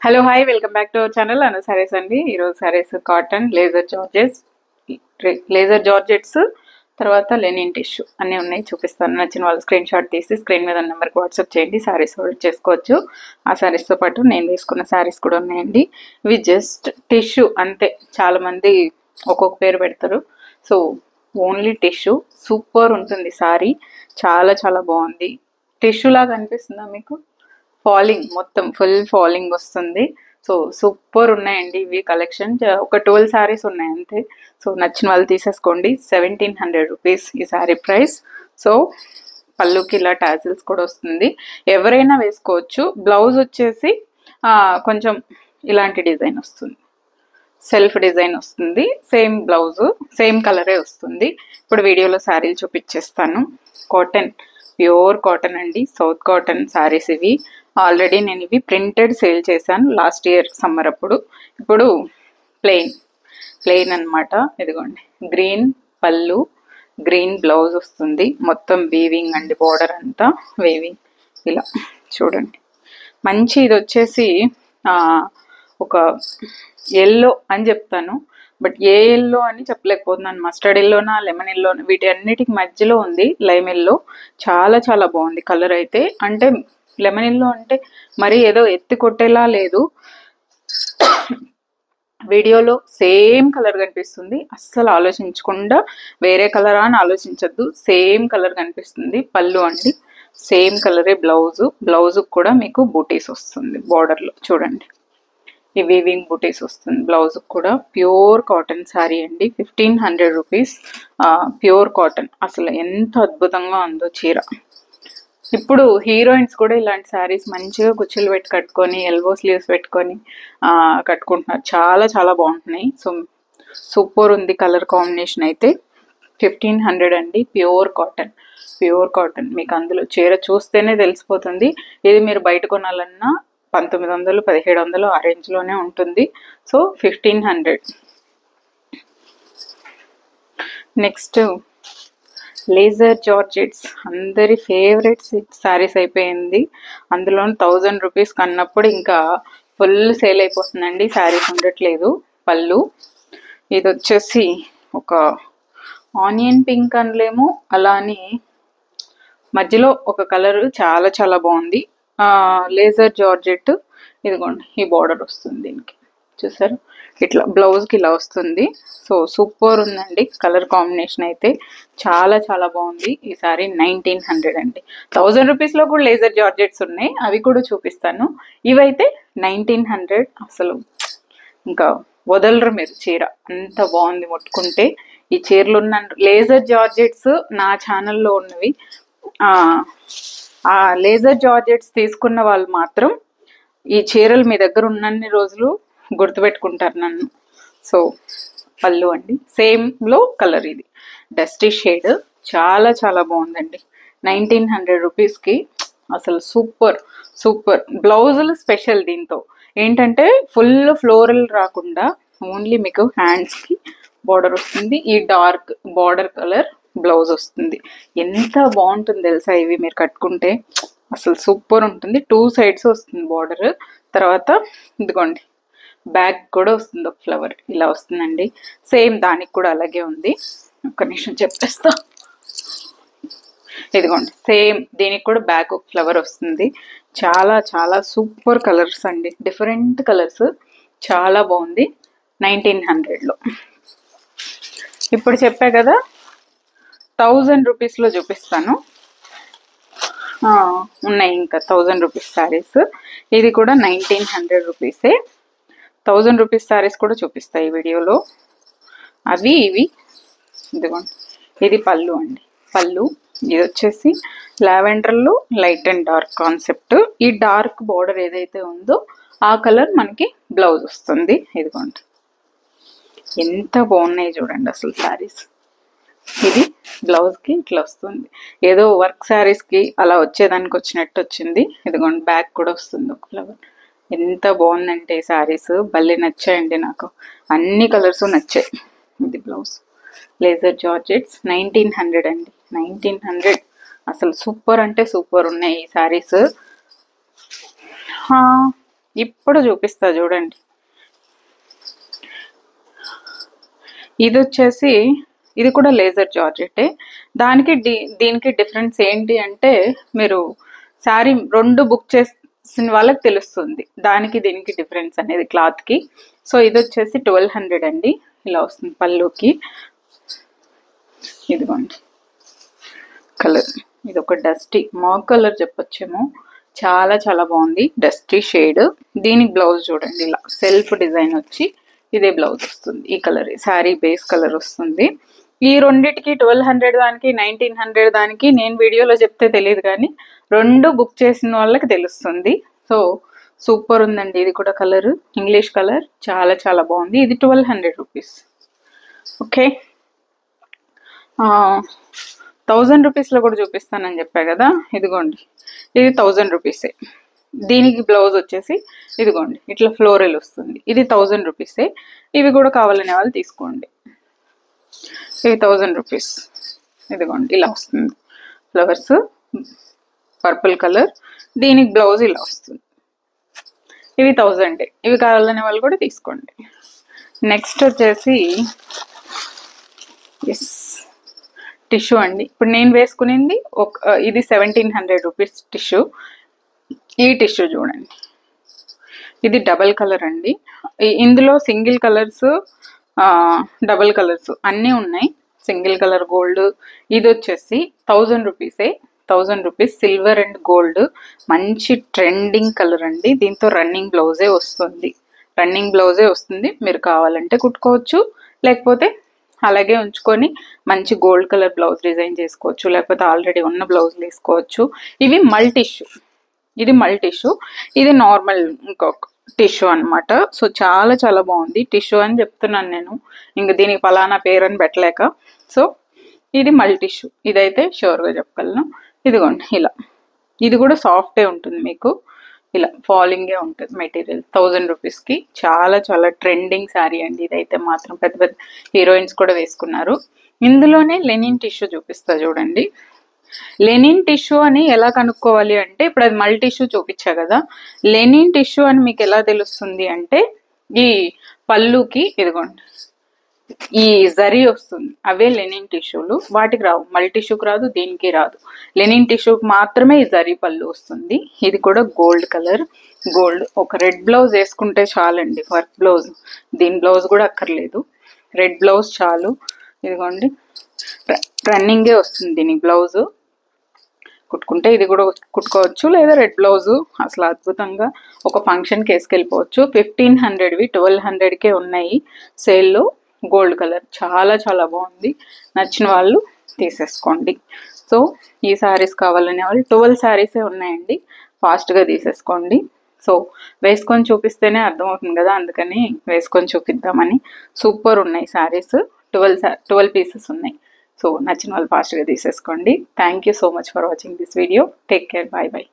Hello hi welcome back to our channel Anu sarees అండి. ఈరోజు sarees cotton laser georgettes తర్వాత linen tissue అన్నీ ఉన్నాయి, చూపిస్తాను. నచ్చిన వాళ్ళు స్క్రీన్ షాట్ తీసి స్క్రీన్ మీద నెంబర్కి వాట్సాప్ చేయండి, సారీస్ ఆర్డర్ చేసుకోవచ్చు. ఆ సారీస్తో పాటు నేను వేసుకున్న సారీస్ కూడా ఉన్నాయండి. ఇవి జస్ట్ టిష్యూ అంతే, చాలామంది ఒక్కొక్క పేరు పెడతారు. సో ఓన్లీ టిష్యూ, సూపర్ ఉంటుంది సారీ, చాలా చాలా బాగుంది. టిష్యూ లాగా అనిపిస్తుందా మీకు? ఫాలింగ్ మొత్తం ఫుల్ ఫాలింగ్ వస్తుంది. సో సూపర్ ఉన్నాయండి ఇవి కలెక్షన్. ఒక 12 సారీస్ ఉన్నాయి అంతే. సో నచ్చిన వాళ్ళు తీసేసుకోండి. 1700 రూపీస్ ఈ సారీ ప్రైస్. సో పళ్ళుకి ఇలా టాజిల్స్ కూడా వస్తుంది, ఎవరైనా వేసుకోవచ్చు. బ్లౌజ్ వచ్చేసి కొంచెం ఇలాంటి డిజైన్ వస్తుంది, సెల్ఫ్ డిజైన్ వస్తుంది. సేమ్ బ్లౌజ్ సేమ్ కలరే వస్తుంది. ఇప్పుడు వీడియోలో శారీలు చూపించేస్తాను. కాటన్, ప్యూర్ కాటన్ అండి, సౌత్ కాటన్ శారీస్ ఇవి. ఆల్రెడీ నేను ఇవి ప్రింటెడ్ సేల్ చేశాను లాస్ట్ ఇయర్ సమ్మర్ అప్పుడు. ఇప్పుడు ప్లెయిన్ అనమాట. ఇదిగోండి, గ్రీన్ పళ్ళు, గ్రీన్ బ్లౌజ్ వస్తుంది. మొత్తం వీవింగ్ అండి, బార్డర్ అంతా వీవింగ్. ఇలా చూడండి, మంచి ఇది వచ్చేసి ఒక ఎల్లో అని చెప్తాను, బట్ ఏ ఎల్లో అని చెప్పలేకపోతున్నాను. మస్టర్డ్ ఎల్లోనా, లెమన్ ఎల్లోనా, వీటి అన్నిటికి మధ్యలో ఉంది లైమ్ ఎల్లో. చాలా చాలా బాగుంది కలర్ అయితే. అంటే లెమన్ ఎల్లో అంటే మరి ఏదో ఎత్తి కొట్టేలా లేదు, వీడియోలో సేమ్ కలర్ కనిపిస్తుంది. అస్సలు ఆలోచించకుండా వేరే కలరా అని ఆలోచించద్దు, సేమ్ కలర్ కనిపిస్తుంది. పళ్ళు అండి సేమ్ కలరే. బ్లౌజ్ కూడా మీకు బూటీస్ వస్తుంది బార్డర్లో, చూడండి ఈ వీవింగ్ బూటీస్ వస్తుంది. బ్లౌజ్ కూడా ప్యూర్ కాటన్ శారీ అండి, 1500 రూపీస్. ప్యూర్ కాటన్, అసలు ఎంత అద్భుతంగా ఉందో చీర. ఇప్పుడు హీరోయిన్స్ కూడా ఇలాంటి శారీస్ మంచిగా కుచ్చులు పెట్టి కట్టుకొని, ఎల్బో స్లీవ్స్ పెట్టుకొని కట్టుకుంటున్నారు. చాలా చాలా బాగుంటున్నాయి. సో సూపర్ ఉంది కలర్ కాంబినేషన్ అయితే. 1500 అండి, ప్యూర్ కాటన్. మీకు అందులో చీర చూస్తేనే తెలిసిపోతుంది. ఇది మీరు బయట కొనాలన్నా 1900, 1700 ఆ రేంజ్లోనే ఉంటుంది. సో 1500. నెక్స్ట్ లేజర్ జార్జెట్స్, అందరి ఫేవరెట్ శారీస్ అయిపోయింది. అందులో 1000 రూపీస్ కన్నప్పుడు ఇంకా ఫుల్ సేల్ అయిపోతుందండి, శారీస్ ఉండట్లేదు. పళ్ళు ఇది వచ్చేసి ఒక ఆనియన్ పింక్ అనలేము, అలానే మధ్యలో ఒక కలర్ చాలా చాలా బాగుంది. Laser georgette. ఇదిగోండి, ఈ బార్డర్ వస్తుంది దీనికి, చూసారు ఇట్లా బ్లౌజ్కి ఇలా వస్తుంది. సో సూపర్ ఉందండి కలర్ కాంబినేషన్ అయితే, చాలా చాలా బాగుంది. ఈ సారీ 1900 అండి. 1000 రూపీస్లో కూడా లేజర్ జార్జెట్స్ ఉన్నాయి, అవి కూడా చూపిస్తాను. ఇవైతే 1900. అసలు ఇంకా వదలరు మీరు చీర, అంత బాగుంది ముట్టుకుంటే. ఈ చీరలు ఉన్న లేజర్ జార్జెట్స్ నా ఛానల్లో ఉన్నవి. ఆ లేజర్ జార్జెట్స్ తీసుకున్న వాళ్ళు మాత్రం ఈ చీరలు మీ దగ్గర ఉన్నన్ని రోజులు గుర్తుపెట్టుకుంటారు నన్ను. సో పళ్ళు అండి, సేమ్లో కలర్, ఇది డస్టీ షేడ్, చాలా చాలా బాగుందండి. 1900 రూపీస్కి అసలు సూపర్. బ్లౌజులు స్పెషల్ దీంతో ఏంటంటే ఫుల్ ఫ్లోరల్ రాకుండా ఓన్లీ మీకు హ్యాండ్స్కి బార్డర్ వస్తుంది. ఈ డార్క్ బార్డర్ కలర్ బ్లౌజ్ వస్తుంది. ఎంత బాగుంటుంది తెలుసా ఇవి మీరు కట్టుకుంటే, అసలు సూపర్ ఉంటుంది. 2 సైడ్స్ వస్తుంది బార్డర్. తర్వాత ఇదిగోండి, బ్యాక్ కూడా వస్తుంది, ఒక ఫ్లవర్ ఇలా వస్తుందండి. సేమ్ దానికి కూడా అలాగే ఉంది. ఒక్క నిమిషం చెప్పేస్తా. ఇదిగోండి, సేమ్ దీనికి కూడా బ్యాక్ ఒక ఫ్లవర్ వస్తుంది. చాలా చాలా సూపర్ కలర్స్ అండి, డిఫరెంట్ కలర్స్, చాలా బాగుంది. 1900లో. ఇప్పుడు చెప్పా కదా 1000 రూపీస్లో చూపిస్తాను. ఉన్నాయి ఇంకా 1000 రూపీస్ శారీస్. ఇది కూడా 1900 రూపీసే. 1000 రూపీస్ శారీస్ కూడా చూపిస్తాయి ఈ వీడియోలో, అవి ఇవి. ఇదిగోండి, ఇది పళ్ళు అండి. ఇది వచ్చేసి లావెండర్లో లైట్ అండ్ డార్క్ కాన్సెప్ట్. ఈ డార్క్ బార్డర్ ఏదైతే ఉందో ఆ కలర్ మనకి బ్లౌజ్ వస్తుంది. ఇదిగోండి, ఎంత బాగున్నాయి చూడండి అసలు శారీస్. ఇది బ్లౌజ్కి ఇట్లా వస్తుంది, ఏదో వర్క్ శారీస్కి అలా వచ్చేదానికి వచ్చినట్టు వచ్చింది. ఇదిగోండి, బ్యాక్ కూడా వస్తుంది ఒక ఫ్లవర్. ఎంత బాగుందంటే ఈ శారీస్ భలే నచ్చాయండి నాకు, అన్ని కలర్స్ నచ్చాయి. ఇది బ్లౌజ్. లేజర్ జార్జెట్స్ 1900 అండి, 1900. అసలు సూపర్ అంటే సూపర్ ఉన్నాయి ఈ శారీస్. ఇప్పుడు చూపిస్తా చూడండి. ఇది వచ్చేసి ఇది కూడా లేజర్ జార్జెట్టే. దీనికి డిఫరెన్స్ ఏంటి అంటే మీరు శారీ 2 బుక్ చేసిన వాళ్ళకి తెలుస్తుంది దానికి దీనికి డిఫరెన్స్ అనేది క్లాత్కి. సో ఇది వచ్చేసి 1200 అండి. ఇలా వస్తుంది పళ్ళుకి. ఇదిగోండి కలర్, ఇది ఒక డస్టీ మాక్ కలర్ చెప్పొచ్చేమో, చాలా చాలా బాగుంది డస్టీ షేడ్. దీనికి బ్లౌజ్ చూడండి, ఇలా సెల్ఫ్ డిజైన్ వచ్చి ఇదే బ్లౌజ్ వస్తుంది. ఈ కలర్ శారీ బేస్ కలర్ వస్తుంది. ఈ రెండిటికి 1200 దానికి 1900 దానికి నేను వీడియోలో చెప్తే తెలియదు కానీ 2 బుక్ చేసిన వాళ్ళకి తెలుస్తుంది. సో సూపర్ ఉందండి. ఇది కూడా కలర్ ఇంగ్లీష్ కలర్, చాలా చాలా బాగుంది. ఇది 1200 రూపీస్. ఓకే, 1000 రూపీస్లో కూడా చూపిస్తానని చెప్పా కదా. ఇదిగోండి ఇది 1000 రూపీసే. దీనికి బ్లౌజ్ వచ్చేసి ఇదిగోండి ఇట్లా ఫ్లోరల్ వస్తుంది. ఇది 1000 రూపీసే. ఇవి కూడా కావాలనే వాళ్ళు తీసుకోండి. ఇవి 1000 రూపీస్. ఇదిగోండి ఇలా వస్తుంది ఫ్లవర్స్ పర్పుల్ కలర్. దీనికి బ్లౌజ్ ఇలా వస్తుంది. ఇవి 1000. ఇవి కావాలనే వాళ్ళు కూడా తీసుకోండి. నెక్స్ట్ వచ్చేసి ఎస్ టిష్యూ అండి. ఇప్పుడు నేను వేసుకునింది ఇది 1700 రూపీస్ టిష్యూ. ఈ టిష్యూ చూడండి, ఇది డబల్ కలర్ అండి. ఇందులో సింగిల్ కలర్స్ డబల్ కలర్స్ అన్నీ ఉన్నాయి. Single colour gold. ఇది వచ్చేసి 1000 రూపీసే. 1000 రూపీస్ సిల్వర్ అండ్ గోల్డ్. మంచి ట్రెండింగ్ కలర్ అండి. దీంతో రన్నింగ్ బ్లౌజే వస్తుంది. మీరు కావాలంటే కుట్టుకోవచ్చు, లేకపోతే అలాగే ఉంచుకొని మంచి గోల్డ్ కలర్ బ్లౌజ్ డిజైన్ చేసుకోవచ్చు, లేకపోతే ఆల్రెడీ ఉన్న బ్లౌజ్ వేసుకోవచ్చు. ఇవి మల్టిష్యూ. ఇది మల్టిష్యూ, ఇది నార్మల్ ఇంకొక టిష్యూ అనమాట. సో చాలా చాలా బాగుంది. టిష్యూ అని చెప్తున్నాను నేను, ఇంక దీనికి ఫలానా పేరు అని పెట్టలేక. సో ఇది మల్టిష్యూ, ఇదైతే షూర్గా చెప్పగలను. ఇదిగోండి ఇలా, ఇది కూడా సాఫ్టే ఉంటుంది మీకు, ఇలా ఫాలింగే ఉంటుంది మెటీరియల్. 1000 రూపీస్కి చాలా చాలా ట్రెండింగ్ శారీ అండి. ఇదైతే మాత్రం పెద్ద పెద్ద హీరోయిన్స్ కూడా వేసుకున్నారు. ఇందులోనే లెనిన్ టిష్యూ చూపిస్తా చూడండి. లెనిన్ టిష్యూ అని ఎలా కనుక్కోవాలి అంటే, ఇప్పుడు అది మల్టీ టిష్యూ చూపించా కదా, లెనిన్ టిష్యూ అని మీకు ఎలా తెలుస్తుంది అంటే, ఈ పళ్ళుకి ఇదిగోండి ఈ జరీ వస్తుంది, అవే లెనిన్ టిష్యూలు. వాటికి రావు, మల్టీ టిష్యూకి రాదు, దీనికి రాదు. లెనిన్ టిష్యూకి మాత్రమే ఈ జరీ పళ్ళు వస్తుంది. ఇది కూడా గోల్డ్ కలర్. గోల్డ్ ఒక రెడ్ బ్లౌజ్ వేసుకుంటే చాలండి, వర్క్ బ్లౌజ్. దీని బ్లౌజ్ కూడా అక్కర్లేదు, రెడ్ బ్లౌజ్ చాలు. ఇదిగోండి రన్నింగే వస్తుంది దీని బ్లౌజు. కుట్టుకుంటే ఇది కూడా కుట్టుకోవచ్చు, లేదా రెడ్ బ్లౌజు అసలు అద్భుతంగా ఒక ఫంక్షన్కి వేసుకెళ్ళిపోవచ్చు. 1500వి 1200కే ఉన్నాయి సేల్లో. గోల్డ్ కలర్ చాలా చాలా బాగుంది. నచ్చిన వాళ్ళు తీసేసుకోండి. సో ఈ శారీస్ కావాలనే వాళ్ళు 12 శారీసే ఉన్నాయండి, ఫాస్ట్గా తీసేసుకోండి. సో వేసుకొని చూపిస్తేనే అర్థమవుతుంది కదా, అందుకని వేసుకొని చూపిద్దామని. సూపర్ ఉన్నాయి శారీస్. 12 పీసెస్ ఉన్నాయి. సో నచ్చిన వాళ్ళు ఫాస్ట్గా తీసేసుకోండి. Thank you so much for watching this video. Take care, bye bye.